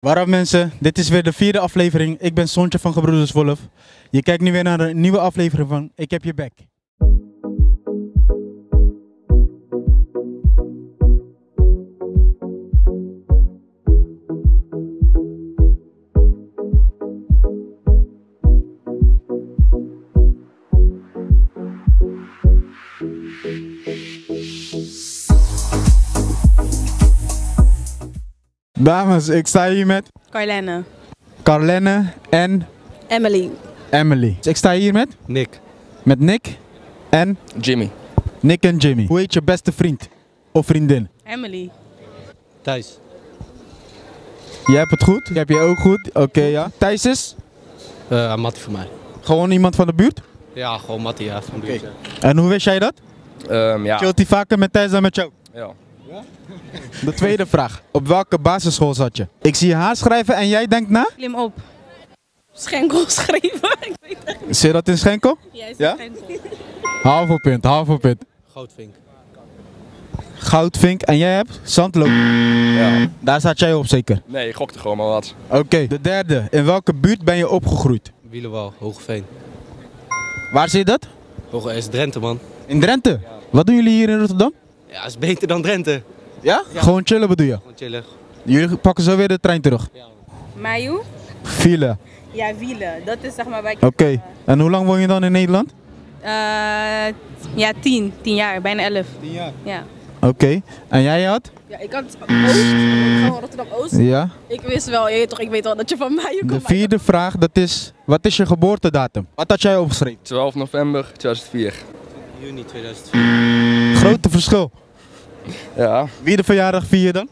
Waarop mensen, dit is weer de 4e aflevering. Ik ben Sontje van Gebroeders Wolf. Je kijkt nu weer naar een nieuwe aflevering van Ik heb je back. Dames, ik sta hier met Carlenne en Emily. Ik sta hier met Nick. En Jimmy. Nick en Jimmy. Hoe heet je beste vriend of vriendin? Emily. Thijs. Jij hebt het goed? Heb je ook goed? Oké, ja. Thijs is? Mattie voor mij. Gewoon iemand van de buurt? Ja, gewoon Mattie, ja, van buurt. En hoe wist jij dat? Ja. Chillt hij vaker met Thijs dan met jou? Ja. De tweede vraag. Op welke basisschool zat je? Ik zie je haar schrijven en jij denkt na? Klim op. Schenkel schrijven. Ik weet het niet. Zie je dat in Schenkel? Jij Ja? Schenkel. Halve punt. Goudvink. Goudvink en jij hebt Zandloop. Ja. Daar zat jij op zeker? Nee, ik gokte gewoon maar wat. Oké. De derde. In welke buurt ben je opgegroeid? Wielenwal, Hogeveen. Waar zit dat? Hoge is Drenthe, man. In Drenthe? Wat doen jullie hier in Rotterdam? Ja, is beter dan Drenthe. Ja? Gewoon chillen bedoel je? Gewoon chillen. Jullie pakken zo weer de trein terug? Maju? File. Ja, wielen. Dat is zeg maar bij... Oké. En hoe lang woon je dan in Nederland? Ja, 10 jaar. Bijna 11. 10 jaar. Ja. Oké. En jij had? Ja, ik had Oost. Gewoon Rotterdam-Oost. Ja. Ik wist wel, je weet toch, ik weet wel dat je van Maju komt. De vierde vraag, dat is, wat is je geboortedatum? Wat had jij opgeschreven? 12 november 2004. Juni 2004. Grote verschil. Ja. Wie de verjaardag vier je dan?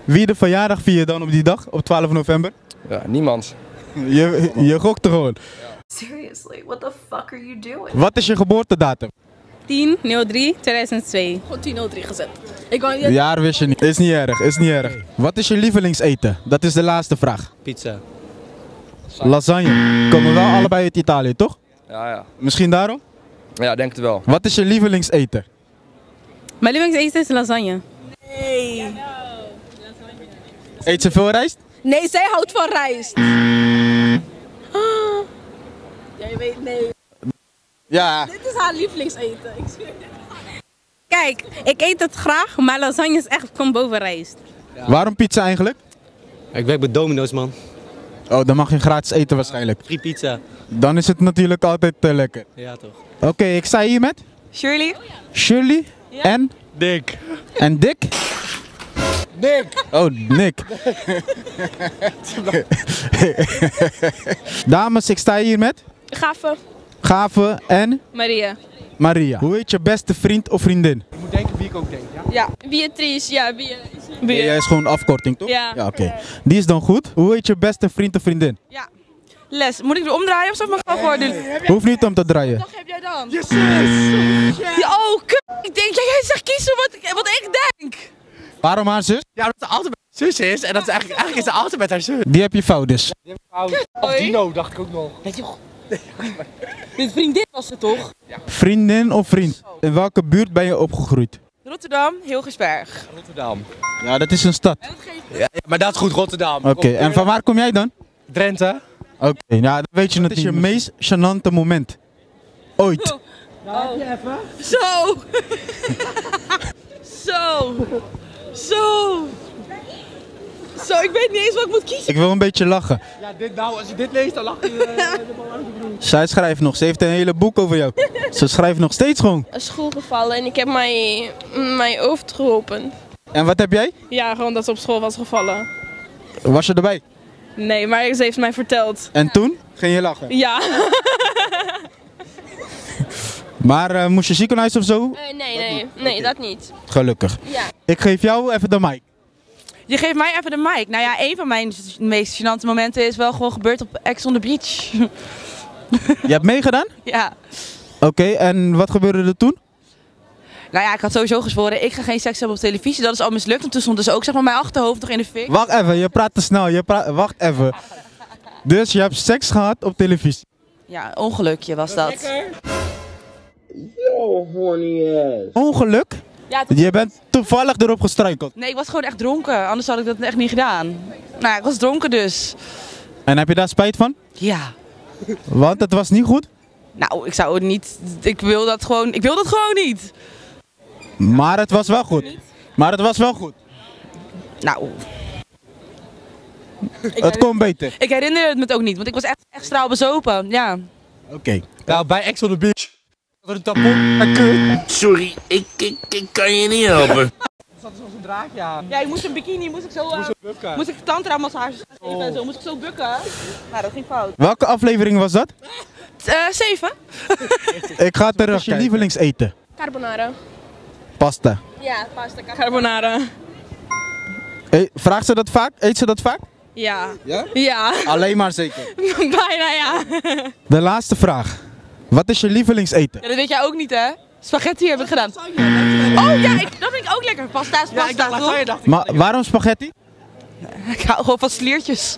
Wie de verjaardag vier je dan op die dag, op 12 november? Ja, niemand. Je gokte gewoon. Seriously, what the fuck are you doing? Wat is je geboortedatum? 10/03/2002. Gewoon 10:03 gezet. Ik wou niet... Het jaar wist je niet. Is niet erg. Wat is je lievelingseten? Dat is de laatste vraag. Pizza. Lasagne. Komen wel allebei uit Italië, toch? Ja. Misschien daarom? Ja, denk het wel. Wat is je lievelingseten? Mijn lievelingseten is lasagne. Nee. Eet ze veel rijst? Nee, zij houdt van rijst. Jij weet, nee. Ja. Dit is haar lievelingseten. Ik zweer. Kijk, ik eet het graag, maar lasagne is echt komt boven rijst. Waarom pizza eigenlijk? Ik werk bij Domino's, man. Oh, dan mag je gratis eten waarschijnlijk. Free pizza. Dan is het natuurlijk altijd lekker. Ja, toch. Oké, ik sta hier met Shirley? Shirley en Dick. Dick? Nick. Oh, Nick. Dames, ik sta hier met Gave. Gave en Maria. Maria. Hoe heet je beste vriend of vriendin? Je moet denken wie ik ook denk, ja? Ja. Beatrice, ja, Jij is gewoon afkorting, toch? Ja. Ja, oké. Die is dan goed. Hoe heet je beste vriend of vriendin? Ja. Les, moet ik er omdraaien of zou ik maar gewoon doen? Hoeft niet om te draaien. Wat heb jij dan? Je zus! Ja, oh, ik denk, jij zegt kiezen wat ik denk. Waarom haar zus? Ja, dat ze altijd met haar zus is. En dat is eigenlijk is ze altijd met haar zus. Die heb je fout dus. Of Dino, dacht ik ook nog. Nee, joh. Met vriendin was het toch? Vriendin of vriend? In welke buurt ben je opgegroeid? Rotterdam, Hilgersberg. Rotterdam. Ja, dat is een stad. Ja, maar dat is goed, Rotterdam. Oké, en van waar kom jij dan? Drenthe. Oké, ja, dan weet je het. Wat is je meest gênante moment? Ooit. Zo! Zo! Zo! Zo, ik weet niet eens wat ik moet kiezen. Ik wil een beetje lachen. Ja, dit nou, als je dit leest, dan lach je Zij schrijft nog, ze heeft een hele boek over jou. Ze schrijft nog steeds gewoon. Een school gevallen en ik heb mijn hoofd geholpen. En wat heb jij? Ja, gewoon dat ze op school was gevallen. Was je erbij? Nee, maar ze heeft mij verteld. En toen? Ging je lachen? Ja. Maar moest je ziekenhuis of zo? Nee, dat niet. Gelukkig. Ja. Ik geef jou even de mic. Je geeft mij even de mic. Nou ja, een van mijn meest gênante momenten is wel gewoon gebeurd op Ex on the Beach. Je hebt meegedaan? Ja. Oké, en wat gebeurde er toen? Nou ja, ik had sowieso gezworen, ik ga geen seks hebben op televisie. Dat is al mislukt. En toen stond dus ook zeg maar mijn achterhoofd nog in de fik. Wacht even, je praat te snel. Wacht even. Dus je hebt seks gehad op televisie? Ja, ongelukje was dat. Ongeluk? Ja, Je bent toevallig erop gestruikeld. nee, ik was gewoon echt dronken. Anders had ik dat echt niet gedaan. Nou, ik was dronken dus. En heb je daar spijt van? Ja. Want het was niet goed. Nou, ik zou het niet... Ik wil dat gewoon niet. Maar het was wel goed. Maar het was wel goed. Nou... Het kon beter. Ik herinner het me ook niet, want ik was echt straalbezopen. Ja. Oké. Nou, bij Ex on the Beach. Wat een tampon. Sorry, ik kan je niet helpen. Dat is zo'n draadje aan. Ja, ik moest een bikini, moest ik tantra massage geven en zo, moest ik zo bukken. Nou, dat ging fout. Welke aflevering was dat? 7. Ik ga terug. Je lievelingseten? Carbonara. Pasta. Ja, pasta Carbonara. Vraagt ze dat vaak? Eet ze dat vaak? Ja. Ja? Ja. Alleen maar zeker. Bijna ja. De laatste vraag. Wat is je lievelingseten? Ja, dat weet jij ook niet, hè? Spaghetti heb ik gedaan. Oh ja, dat vind ik ook lekker. Pasta is pasta, ik dacht lasagne, dacht ik. Maar waarom spaghetti? Ik hou gewoon van sliertjes.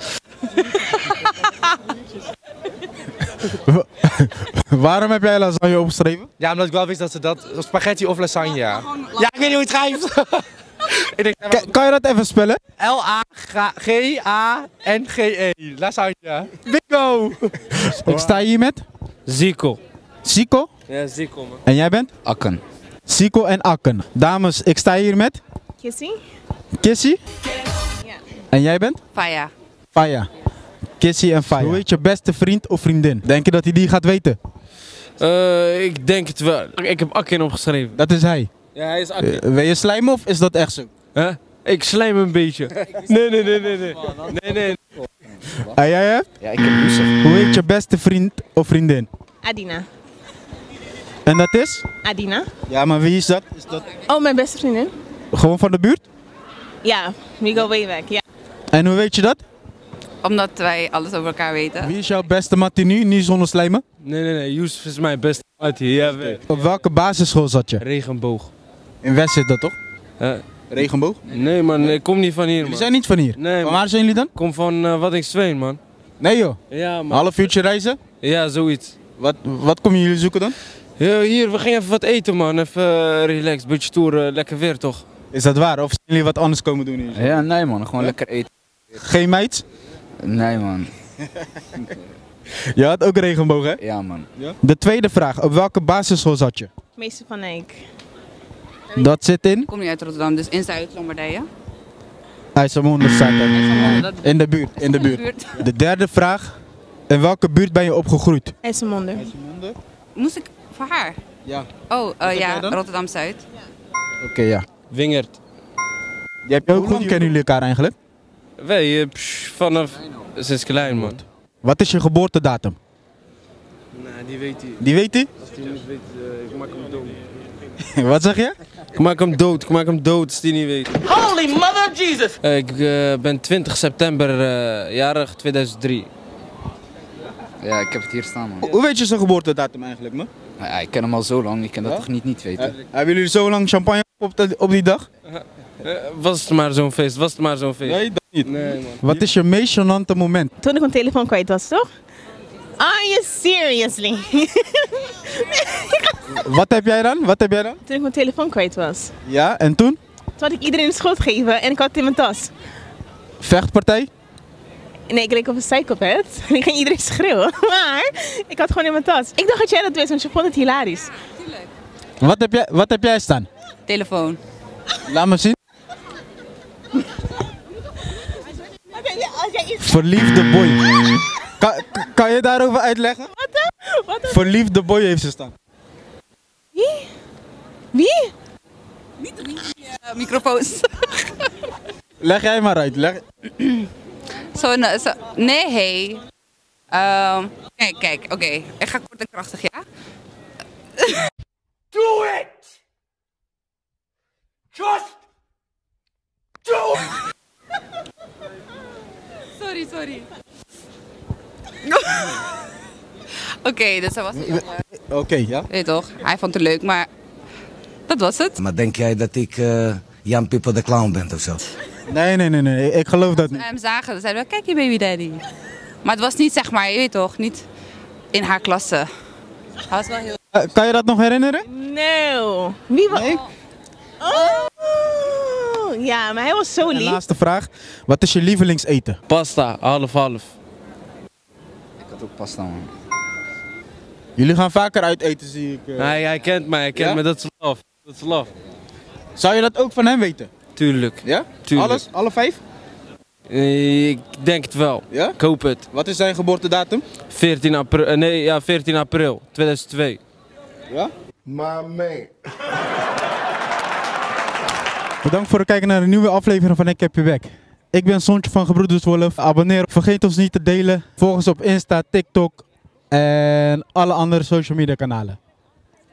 Waarom heb jij lasagne opgeschreven? Ja, omdat ik wel wist dat ze dat... Spaghetti of lasagne. Ja, ik weet niet hoe je het schrijft. Ik denk, Kan je dat even spellen? L-A-G-A-N-G-E. Lasagne. Bingo! Ik sta hier met Zico. Sico. Ja, Zico man. En jij bent? Akken. Sico en Akken. Dames, ik sta hier met Kissy? Kissy. Ja. En jij bent? Faya. Faya. Kissy en Faya. Hoe heet je beste vriend of vriendin? Denk je dat hij die gaat weten? Ik denk het wel. Ik heb Akken opgeschreven. Dat is hij. Ja, hij is Akken. Wil je slijmen of is dat echt zo? Huh? Ik slijm een beetje. Nee. Nee. En jij hebt? Ja, ik heb Yusuf. Hoe heet je beste vriend of vriendin? Adina. En dat is? Adina? Ja, maar wie is dat? Is dat Oh, mijn beste vriendin? gewoon van de buurt? Ja, we go way back, ja. En hoe weet je dat? Omdat wij alles over elkaar weten. Wie is jouw beste mattie nu, niet zonder slijmen? Nee. Yusuf is mijn beste uit hier. Ja, weet. Op welke basisschool zat je? Regenboog. In West zit dat toch? Huh? Regenboog? Nee man, ik kom niet van hier Jullie man. zijn niet van hier? Nee Van man. waar zijn jullie dan? Ik kom van Waddinxveen man. Nee joh. Ja Een man. half uurtje reizen? Ja, zoiets. Wat komen jullie zoeken dan? Hier, we gingen even wat eten man. Even relaxed, beetje toer, lekker weer toch? Is dat waar? Of zijn jullie wat anders komen doen hier? Ja, nee man, gewoon lekker eten. Geen meid? Nee man, Je had ook regenboog hè? ja man. De tweede vraag. Op welke basisschool zat je? Meester van Eyck. Dat zit in? Ik kom niet uit Rotterdam, dus in Zuid-Lombardije. IJsselmonde staat er. Dat In de buurt, in de buurt. De derde vraag. In welke buurt ben je opgegroeid? IJsselmonde. Moest ik voor haar? Ja. Oh, heb ja, jij dan? Rotterdam-Zuid. Oké, ja. Wingerd. Hoe lang kennen jullie elkaar eigenlijk? Wij, vanaf sinds klein man. Wat is je geboortedatum? Nee, die weet hij. Die weet hij? Als hij niet weet, ik maak hem dood. Wat zeg je? Ik maak hem dood als die niet weet. Holy mother of Jesus! Ik ben 20 september jarig 2003. Ja, ik heb het hier staan man. Hoe weet je zijn geboortedatum eigenlijk, man? Nou ja, ik ken hem al zo lang, ik kan dat Ja? toch niet weten? Hebben jullie zo lang champagne op die dag? Was het maar zo'n feest, Nee, dat niet. Nee man. Wat is je meest gênante moment? Toen ik mijn telefoon kwijt was, toch? Are you seriously? Wat heb jij dan? Toen ik mijn telefoon kwijt was. Ja, en toen? Toen had ik iedereen de schuld gegeven en ik had het in mijn tas. Vechtpartij? Nee, ik leek op een psychopath. En ik ging iedereen schreeuwen. Maar ik had het gewoon in mijn tas. Ik dacht dat jij dat wist, want je vond het hilarisch. Wat heb jij staan? Telefoon. Laat me zien. Verliefde boy. Kan je daarover uitleggen? Wat dan? Verliefde boy heeft ze staan. Wie? Microfoons. Leg jij maar uit. Nee, hey. Kijk, oké. Ik ga kort en krachtig, ja? Do it! Just do it! Sorry. Oké, dus dat was het. Oké, ja. Weet je toch? Hij vond het leuk, maar dat was het. Maar denk jij dat ik Jan Pippo de Clown ben of zo? Nee. Ik geloof dat Toen niet. we hem zagen, dan zeiden we, kijk je baby daddy. Maar het was niet, zeg maar, je weet toch, niet in haar klasse. Hij was wel heel... Kan je dat nog herinneren? No. Wie was? Nee? Oh, ja, maar hij was zo En lief. laatste vraag. Wat is je lievelingseten? Pasta, half-half. Ik had ook pasta, man. Jullie gaan vaker uit eten, zie ik. Nee, hij kent mij, Ja? dat is love. Dat is love. Zou je dat ook van hem weten? Tuurlijk. Ja? Tuurlijk. Alles? Alle 5? Ik denk het wel. Ja? Ik hoop het. Wat is zijn geboortedatum? 14 april, 14 april 2002. Ja? Bedankt voor het kijken naar een nieuwe aflevering van Ik Heb Je Back. Ik ben Sontje van Gebroeders Wolf. Abonneer, vergeet ons niet te delen. Volg ons op Insta, TikTok en alle andere social media kanalen.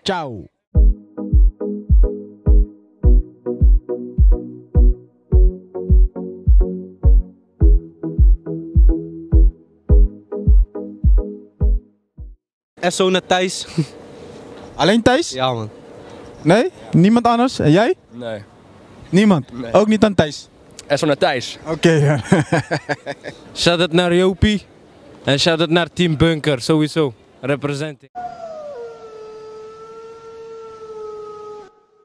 Ciao! SO naar Thijs. Alleen Thijs? Ja man. Nee? Niemand anders? En jij? Nee. Niemand? Nee. Ook niet aan Thijs? En zo naar Thijs. Oké, ja. Shout-out naar Jopie. En shout-out naar Team Bunker, sowieso. Representing.